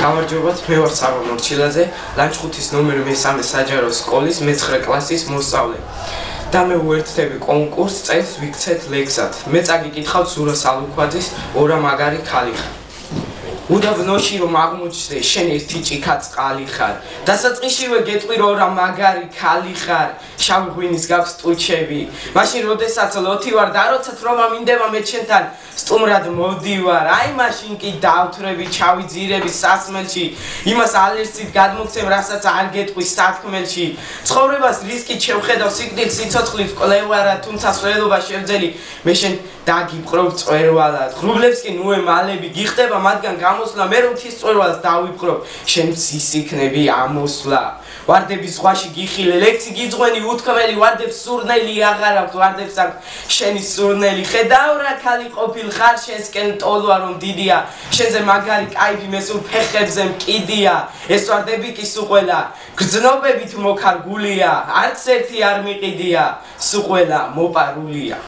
გამარჯობათ, მე ვარ სარვარ მორჩილაძე, ლანჩხუთის ნომერ 3 საჯარო სკოლის მე-9 კლასის მოსწავლე. და მე უერთდები კონკურსს წელს ვიქცეთ ლექსად. მე წაგიკითხავთ ზურა სალუქვაძის ორა მაგარი ქალი ხარ. უდაბნოში რომ აღმოჩნდე, შენ ერთი ჭიქა წყალი ხარ. დასაწყისშივე გეტყვი რომ რა მაგარი ქალი ხარ. შავი ღვინის გაქვს ტუჩები. მაშინ როდესაც ლოთი ვარ და როცა თრომა მინდება მე ჩემთან სტუმრად მოვდივარ. აი მაშინ კი დავთვრები ჩავიძირები სასმელში. იმას ალერსით გადმოგცემ, რასაც არ გეტყვი სათქმელში. ცხოვრებას რისკით შევხედავ სიკვდილ სიცოცხლის კვლევარად, თუმცა სვლელობა შევძელი მე შენ დაგიპყრობ წვერვალად. ღრუბლებს კი ნუე მალები გიხდება მათგან გამოსვლა, მე რომ თის წვერვალს დავიპყრობ, შენ სისიქნები ამოსვლა. ვარდების ზღვაში გიხილე, ლექსი გიძღვენი უთქმელი, ვარდებს სურნელი აღარ აქვს, ვარდებს აქვს შენი სურნელი. ხედავ რა ქალი ყოფილ ხარ, შენსკენ ტოლვა რომ დიდია, შენზე მაგარი კაიფი მესურ ფეხებზე მკიდია. ეს ვარდები კი სულ ყველა გრძნობებით მოქარგულია, არც ერთი არ მიყიდია, სულ ყველა მოპარულია.